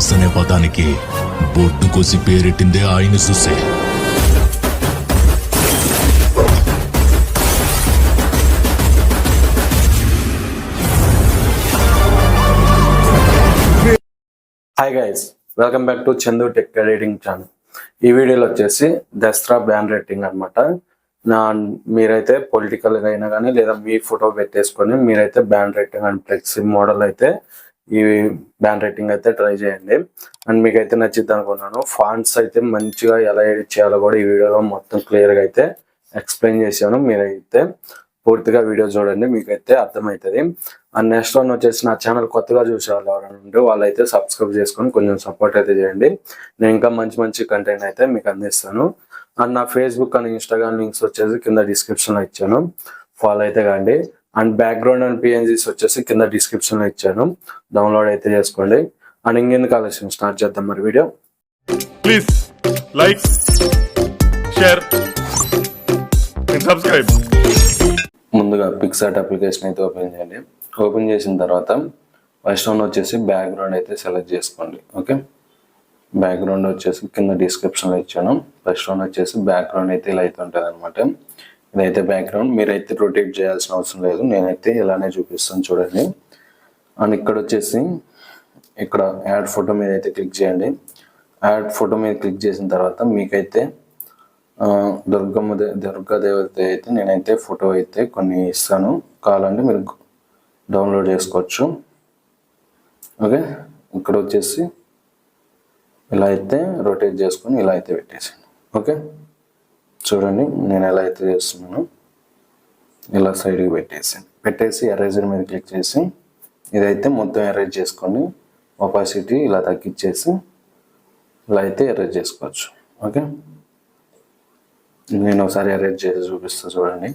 Boss అనే పదానికి బొడ్డు కోసి పేరెట్టిందే ఆయన చూసే. Hi guys, welcome back to Chandu tech editing channel. ఈ వీడియోలో వచ్చేసి దసరా బ్యాన్ రేటింగ్ అనమాట. మీరైతే పొలిటికల్గా అయినా కానీ లేదా మీ ఫోటో పెట్టేసుకొని మీరైతే ban rating and flexi model అయితే ఈ బ్యాన్ రేటింగ్ అయితే ట్రై చేయండి. అండ్ మీకైతే నచ్చిద్ది అనుకున్నాను. ఫాంట్స్ అయితే మంచిగా ఎలా ఎడిట్ చేయాలో కూడా ఈ వీడియోలో మొత్తం క్లియర్గా అయితే ఎక్స్ప్లెయిన్ చేశాను. మీరైతే పూర్తిగా వీడియో చూడండి, మీకైతే అర్థమవుతుంది. అండ్ నెక్స్ట్ వన్ వచ్చేసి నా ఛానల్ కొత్తగా చూసే వాళ్ళు ఎవరైనా ఉంటే వాళ్ళైతే సబ్స్క్రైబ్ చేసుకొని కొంచెం సపోర్ట్ అయితే చేయండి. నేను ఇంకా మంచి మంచి కంటెంట్ అయితే మీకు అందిస్తాను. అండ్ నా ఫేస్బుక్ అండ్ ఇన్స్టాగ్రామ్ లింక్స్ వచ్చేసి కింద డిస్క్రిప్షన్లో ఇచ్చాను, ఫాలో అయితే కాండి. అండ్ బ్యాక్గ్రౌండ్ అండ్ పిఎన్జీస్ వచ్చేసి కింద డిస్క్రిప్షన్లో ఇచ్చాను, డౌన్లోడ్ అయితే చేసుకోండి. అండ్ ఇంకెందుకు ఆలస్యం, స్టార్ట్ చేద్దాం మరి video. Please like, share and subscribe. ముందుగా పిక్సార్ట్ అప్లికేషన్ అయితే ఓపెన్ చేయండి. ఓపెన్ చేసిన తర్వాత ఫస్ట్ వన్ వచ్చేసి బ్యాక్గ్రౌండ్ అయితే సెలెక్ట్ చేసుకోండి. ఓకే, బ్యాక్గ్రౌండ్ వచ్చేసి కింద డిస్క్రిప్షన్లో ఇచ్చాను. ఫస్ట్ వన్ వచ్చేసి బ్యాక్గ్రౌండ్ అయితే ఇలా అయితే ఉంటుంది అనమాట. ఇదైతే బ్యాక్గ్రౌండ్, మీరైతే రొటేట్ చేయాల్సిన అవసరం లేదు, నేనైతే ఇలానే చూపిస్తాను చూడండి. అండ్ ఇక్కడ వచ్చేసి ఇక్కడ యాడ్ ఫోటో మీద అయితే క్లిక్ చేయండి. యాడ్ ఫోటో మీద క్లిక్ చేసిన తర్వాత మీకైతే దుర్గా దేవత అయితే నేనైతే ఫోటో అయితే కొన్ని ఇస్తాను, కావాలంటే మీరు డౌన్లోడ్ చేసుకోవచ్చు. ఓకే, ఇక్కడ వచ్చేసి ఇలా అయితే రొటేట్ చేసుకొని ఇలా అయితే పెట్టేసాను. ఓకే, చూడండి నేను ఎలా అయితే చేస్తున్నాను, ఇలా సైడ్కి పెట్టేసి ఎరేజర్ మీద క్లిక్ చేసి ఇదైతే మొత్తం ఎరేజ్ చేసుకోండి. ఒపాసిటీ ఇలా తగ్గించేసి ఇలా అయితే ఎరేజ్ చేసుకోవచ్చు. ఓకే, నేను ఒకసారి అరేంజ్ చేసి చూపిస్తా చూడండి.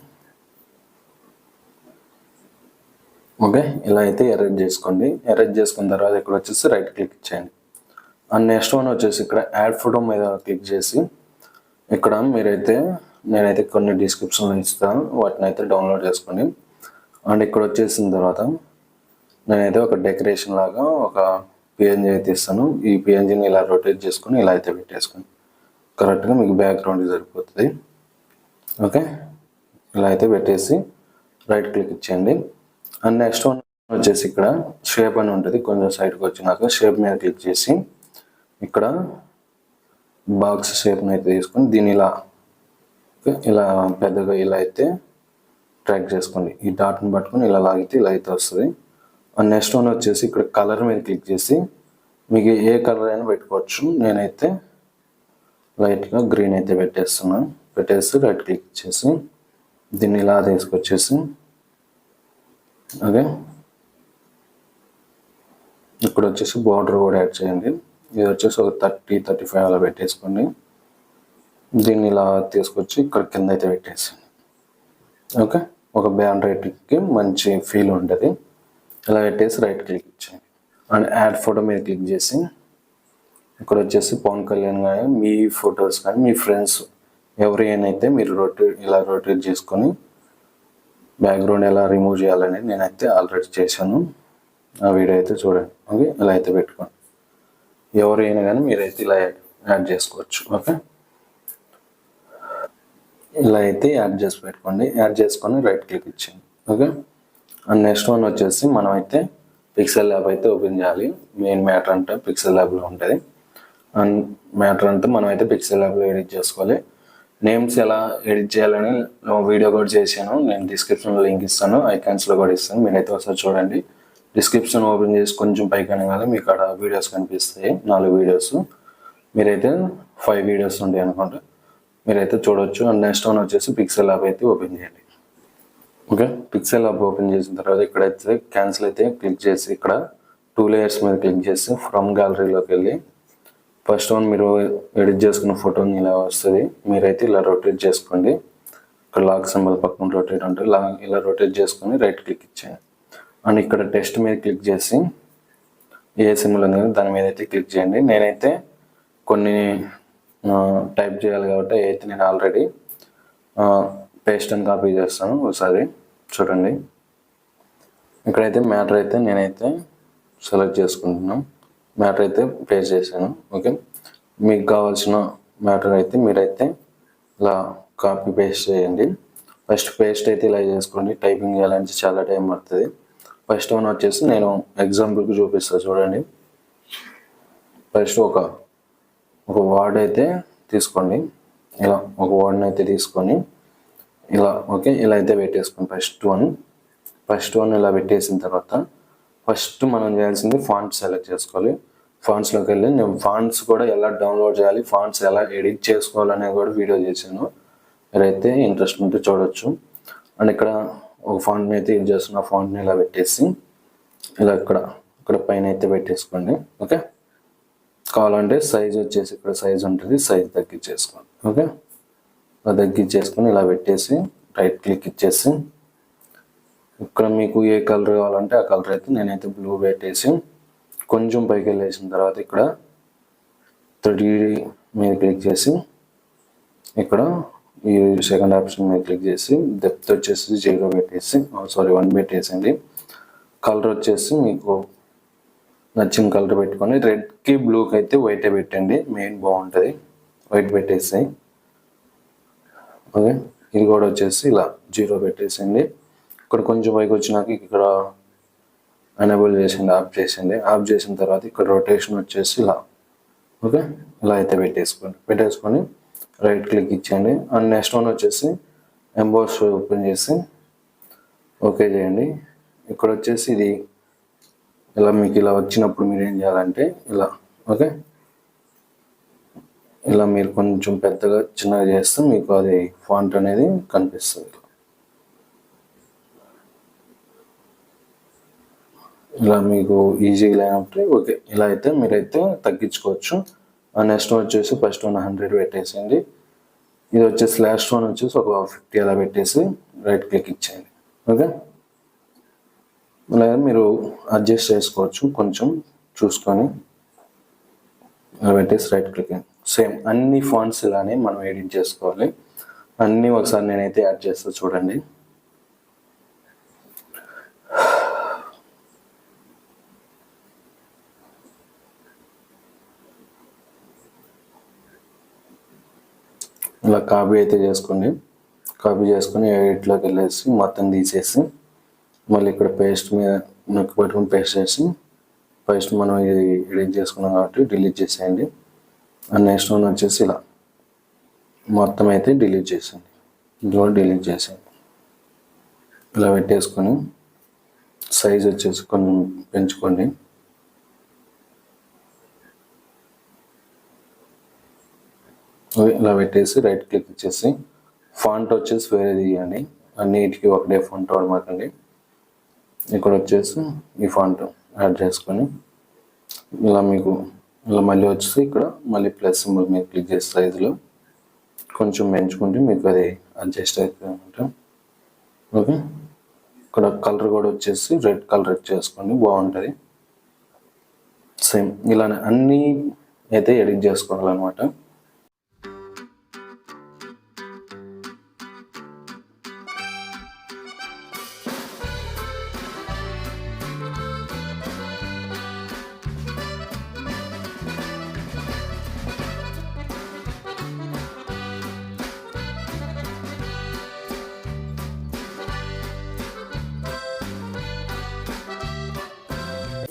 ఓకే, ఇలా అయితే అరేంజ్ చేసుకోండి. అరేంజ్ చేసుకున్న తర్వాత ఇక్కడ వచ్చేసి రైట్ క్లిక్ ఇచ్చేయండి. అండ్ నెక్స్ట్ వన్ వచ్చేసి ఇక్కడ యాడ్ ఫోటో మీద క్లిక్ చేసి ఇక్కడ నేనైతే కొన్ని డిస్క్రిప్షన్లో ఇస్తాను, వాటిని అయితే డౌన్లోడ్ చేసుకోండి. అండ్ ఇక్కడ వచ్చేసిన తర్వాత నేనైతే ఒక డెకరేషన్ లాగా ఒక పిఎన్జీ అయితే ఇస్తాను. ఈ పిఎన్జీని ఇలా రొటేట్ చేసుకొని ఇలా అయితే పెట్టేసుకోండి, కరెక్ట్గా మీకు బ్యాక్గ్రౌండ్ సరిపోతుంది. ఓకే, ఇలా అయితే పెట్టేసి రైట్ క్లిక్ ఇచ్చేయండి. అండ్ నెక్స్ట్ వన్ వచ్చేసి ఇక్కడ షేప్ అని ఉంటుంది, కొంచెం సైడ్కి వచ్చినాక షేప్ మీద క్లిక్ చేసి ఇక్కడ బాక్స్ షేప్ని అయితే తీసుకొని దీన్ని ఇలా పెద్దగా ఇలా అయితే ట్రాక్ చేసుకోండి. ఈ డాట్ని పట్టుకొని ఇలా లాగితే ఇలా అయితే వస్తుంది. అండ్ నెక్స్ట్ వన్ వచ్చేసి ఇక్కడ కలర్ మీద క్లిక్ చేసి మీకు ఏ కలర్ అయినా పెట్టుకోవచ్చు. నేనైతే లైట్గా గ్రీన్ అయితే పెట్టేసి రైట్ క్లిక్ ఇచ్చేసి దీన్ని ఇలా తీసుకొచ్చేసి ఓకే, ఇక్కడ వచ్చేసి బార్డర్ కూడా యాడ్ చేయండి. ఇది వచ్చేసి ఒక 30-35 అలా పెట్టేసుకోండి. దీన్ని ఇలా తీసుకొచ్చి ఇక్కడ కింద అయితే పెట్టేసాను. ఓకే, ఒక బ్యాన్ రేటింగ్కి మంచి ఫీల్ ఉంటుంది. ఇలా పెట్టేసి రైట్ క్లిక్ ఇచ్చేయండి. అండ్ యాడ్ ఫోటో మీద క్లిక్ చేసి ఇక్కడ వచ్చేసి పవన్ కళ్యాణ్ కానీ మీ ఫొటోస్ కానీ మీ ఫ్రెండ్స్ ఎవరైతే మీరు ఇలా రొటేట్ చేసుకొని బ్యాక్గ్రౌండ్ ఎలా రిమూవ్ చేయాలని నేనైతే ఆల్రెడీ చేశాను, ఆ వీడియో అయితే చూడండి. ఓకే, ఇలా అయితే పెట్టుకోండి. ఎవరైనా కానీ మీరైతే ఇలా యాడ్ చేసుకోవచ్చు. ఓకే, ఇలా అయితే యాడ్ చేసి పెట్టుకోండి. యాడ్ చేసుకొని రైట్ క్లిక్ ఇచ్చేయండి. ఓకే, అండ్ నెక్స్ట్ వన్ వచ్చేసి మనం అయితే పిక్సెల్ ల్యాబ్ అయితే ఓపెన్ చేయాలి. మెయిన్ మ్యాటర్ అంటే పిక్సెల్ ల్యాబ్లో ఉంటుంది. అండ్ మ్యాటర్ అంతా మనం అయితే పిక్సెల్ ల్యాబ్లో ఎడిట్ చేసుకోవాలి. నేమ్స్ ఎలా ఎడిట్ చేయాలని వీడియో కూడా చేశాను, నేను డిస్క్రిప్షన్లో లింక్ ఇస్తాను, ఐకాన్స్లో కూడా ఇస్తాను, మీరైతే ఒకసారి చూడండి. డిస్క్రిప్షన్ ఓపెన్ చేసి కొంచెం పైకి అనగానే మీకు అక్కడ వీడియోస్ కనిపిస్తాయి, 4 వీడియోస్. మీరైతే 5 వీడియోస్ ఉంటాయి అనుకుంటా, మీరైతే చూడవచ్చు. అండ్ నెక్స్ట్ వన్ వచ్చేసి పిక్సెల్ ల్యాబ్ అయితే ఓపెన్ చేయండి. ఓకే, పిక్సెల్ ల్యాబ్ ఓపెన్ చేసిన తర్వాత ఇక్కడైతే క్యాన్సిల్ అయితే క్లిక్ చేసి ఇక్కడ 2 లేయర్స్ మీద క్లిక్ చేసి ఫ్రమ్ గ్యాలరీలోకి వెళ్ళి ఫస్ట్ వన్ మీరు ఎడిట్ చేసుకున్న ఫోటోని ఇలా వస్తుంది, మీరైతే ఇలా రొటేట్ చేసుకోండి. ఇక్కడ లాక్ సింబల్ పక్కన రొటేట్ ఉంటుంది, ఇలా రొటేట్ చేసుకొని రైట్ క్లిక్ ఇచ్చేయండి. అండ్ ఇక్కడ టెక్స్ట్ మీద క్లిక్ చేసి ఏ సింబల్ ఉంది కదా దాని మీద అయితే క్లిక్ చేయండి. నేనైతే కొన్ని టైప్ చేయాలి కాబట్టి అయితే నేను ఆల్రెడీ పేస్ట్ అని కాపీ చేస్తాను, ఒకసారి చూడండి. ఇక్కడైతే మ్యాటర్ అయితే నేనైతే సెలెక్ట్ చేసుకుంటున్నాను. మ్యాటర్ అయితే పేస్ట్ చేశాను. ఓకే, మీకు కావాల్సిన మ్యాటర్ అయితే మీరైతే ఇలా కాపీ పేస్ట్ చేయండి. ఫస్ట్ పేస్ట్ అయితే ఇలా చేసుకోండి. టైపింగ్ చేయాలంటే చాలా టైం పడుతుంది. ఫస్ట్ వన్ వచ్చేసి నేను ఎగ్జాంపుల్కి చూపిస్తాను చూడండి. ఫస్ట్ ఒక వర్డ్ అయితే తీసుకోండి. ఇలా ఒక వర్డ్ని అయితే తీసుకొని ఇలా ఓకే ఇలా అయితే పెట్టేసుకోండి. ఫస్ట్ వన్ ఇలా పెట్టేసిన తర్వాత ఫస్ట్ మనం చేయాల్సింది ఫాంట్స్ సెలెక్ట్ చేసుకోవాలి. ఫాంట్స్లోకి వెళ్ళి నేను ఫాంట్స్ కూడా ఎలా డౌన్లోడ్ చేయాలి, ఫాంట్స్ ఎలా ఎడిట్ చేసుకోవాలనే కూడా వీడియో చేశాను. మీరైతే ఇంట్రెస్ట్ ఉంటే చూడొచ్చు. అండ్ ఇక్కడ ఒక ఫాంట్ని అయితే యూజ్ చేస్తున్న ఫాంట్ని ఇలా పెట్టేసి ఇలా ఇక్కడ పైన అయితే పెట్టేసుకోండి. ఓకే, కావాలంటే సైజ్ వచ్చేసి ఇక్కడ సైజ్ ఉంటుంది, సైజ్ తగ్గించేసుకోండి. ఓకే, ఇలా తగ్గించేసుకొని ఇలా పెట్టేసి రైట్ క్లిక్ ఇచ్చేసి ఇక్కడ మీకు ఏ కలర్ కావాలంటే ఆ కలర్ అయితే నేనైతే బ్లూ పెట్టేసి కొంచెం పైకి వెళ్ళేసిన తర్వాత ఇక్కడ 3D మీద క్లిక్ చేసి ఇక్కడ ఈ సెకండ్ ఆప్షన్ మీద క్లిక్ చేసి డెప్త్ వచ్చేసి 0 పెట్టేసి 1 పెట్టేసింది. కలర్ వచ్చేసి మీకు నచ్చిన కలర్ పెట్టుకొని రెడ్కి బ్లూకి అయితే వైటే పెట్టండి, మెయిన్ బాగుంటుంది. వైట్ పెట్టేసి ఓకే, ఇది కూడా వచ్చేసి ఇలా 0 పెట్టేసింది. ఇక్కడ కొంచెం పైకి వచ్చినాక ఇక్కడ ఎనేబుల్ చేసింది, ఆఫ్ చేసిన తర్వాత ఇక్కడ రొటేషన్ వచ్చేసి ఇలా ఓకే ఇలా అయితే పెట్టేసుకొని రైట్ క్లిక్ ఇచ్చేయండి. అండ్ నెక్స్ట్ వన్ వచ్చేసి ఎంబోస్ ఓపెన్ చేసి ఓకే చేయండి. ఇక్కడ వచ్చేసి ఇది ఇలా మీకు ఇలా వచ్చినప్పుడు మీరు ఏం చేయాలంటే ఇలా ఓకే ఇలా మీరు కొంచెం పెద్దగా చిన్నగా చేస్తే మీకు అది ఫాంట్ అనేది కనిపిస్తుంది. ఇలా మీకు ఈజీగా లేనప్పుడు ఓకే ఇలా అయితే మీరైతే తగ్గించుకోవచ్చు. నెక్స్ట్ వచ్చేసి ఫస్ట్ వన్ 100 పెట్టేసింది. ఇది వచ్చేసి లాస్ట్ వన్ వచ్చేసి ఒక 50 అలా పెట్టేసి రైట్ క్లిక్ ఇచ్చేయండి. ఓకే, అలాగే మీరు అడ్జస్ట్ చేసుకోవచ్చు కొంచెం చూసుకొని ఇలా పెట్టేసి రైట్ క్లిక్. సేమ్ అన్ని ఫాంట్స్ ఇలానే మనం ఎడిట్ చేసుకోవాలి. అన్నీ ఒకసారి నేనైతే యాడ్ చేస్తా చూడండి. ఇలా కాపీ అయితే చేసుకోండి. కాపీ చేసుకొని ఎడిట్లోకి వెళ్ళేసి మొత్తం తీసేసి మళ్ళీ ఇక్కడ పేస్ట్ మీద నొక్కి పట్టుకొని పేస్ట్ చేసి ఫస్ట్ మనం ఇది ఎడిట్ చేసుకున్నాం కాబట్టి డిలీట్ చేసేయండి. అండ్ నెక్స్ట్ వన్ వచ్చేసి ఇలా మొత్తం అయితే డిలీట్ చేసేయండి. ఇలా పెట్టేసుకొని సైజ్ వచ్చేసి కొంచెం పెంచుకోండి. ఇలా పెట్టేసి రైట్ క్లిక్ ఇచ్చేసి ఫాంట్ వచ్చేసి వేరే తీయండి. అన్నిటికీ ఒకటే ఫాంట్ వాడమాకండి. ఇక్కడ వచ్చేసి ఈ ఫాంట్ యాడ్ చేసుకొని ఇలా మీకు ఇలా మళ్ళీ వచ్చేసి ఇక్కడ మళ్ళీ ప్లస్ సింబల్ మీద క్లిక్ చేసి సైజులో కొంచెం పెంచుకుంటే మీకు అది అడ్జస్ట్ అవుతుంది అనమాట. ఓకే, ఇక్కడ కలర్ కూడా వచ్చేసి రెడ్ కలర్ చేసుకోండి, బాగుంటుంది. సేమ్ ఇలానే అన్నీ అయితే ఎడిట్ చేసుకోవాలన్నమాట.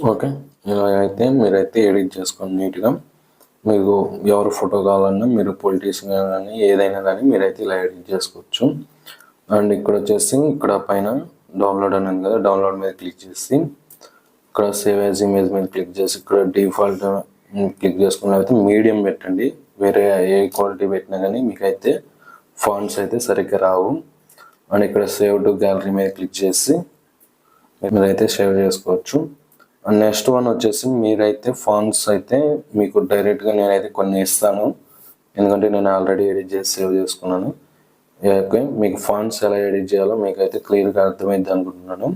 ఓకే, ఇలా అయితే మీరైతే ఎడిట్ చేసుకోండి నీట్గా. మీకు ఎవరు ఫోటో కావాలన్నా మీరు పొలిటీషియన్ కానీ ఏదైనా కానీ మీరైతే ఇలా ఎడిట్ చేసుకోవచ్చు. అండ్ ఇక్కడ వచ్చేసి ఇక్కడ పైన డౌన్లోడ్ అనేది కదా, డౌన్లోడ్ మీద క్లిక్ చేసి ఇక్కడ సేవ్ యాజ్ ఇమేజ్ మీద క్లిక్ చేసి ఇక్కడ డిఫాల్ట్ క్లిక్ చేసుకున్న అయితే మీడియం పెట్టండి. వేరే ఏ క్వాలిటీ పెట్టినా కానీ మీకైతే ఫాంట్స్ అయితే సరిగ్గా రావు. అండ్ ఇక్కడ సేవ్ టు గ్యాలరీ మీద క్లిక్ చేసి మీరైతే సేవ్ చేసుకోవచ్చు. అండ్ నెక్స్ట్ వన్ వచ్చేసి మీరైతే ఫాంట్స్ అయితే మీకు డైరెక్ట్గా నేనైతే కొన్ని ఇస్తాను, ఎందుకంటే నేను ఆల్రెడీ ఎడిట్ చేసి సేవ్ చేసుకున్నాను. ఓకే, మీకు ఫాంట్స్ ఎలా ఎడిట్ చేయాలో మీకైతే క్లియర్గా అర్థమైంది అనుకుంటున్నాను.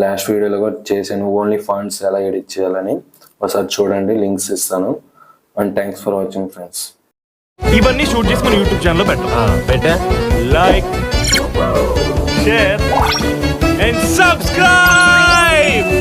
లాస్ట్ వీడియోలో కూడా చేశాను ఓన్లీ ఫాంట్స్ ఎలా ఎడిట్ చేయాలని, ఒకసారి చూడండి, లింక్స్ ఇస్తాను. And thanks for watching friends. ఇవన్నీ షూట్ చేసి మన యూట్యూబ్ ఛానల్లో పెట్టా. Like, share and subscribe.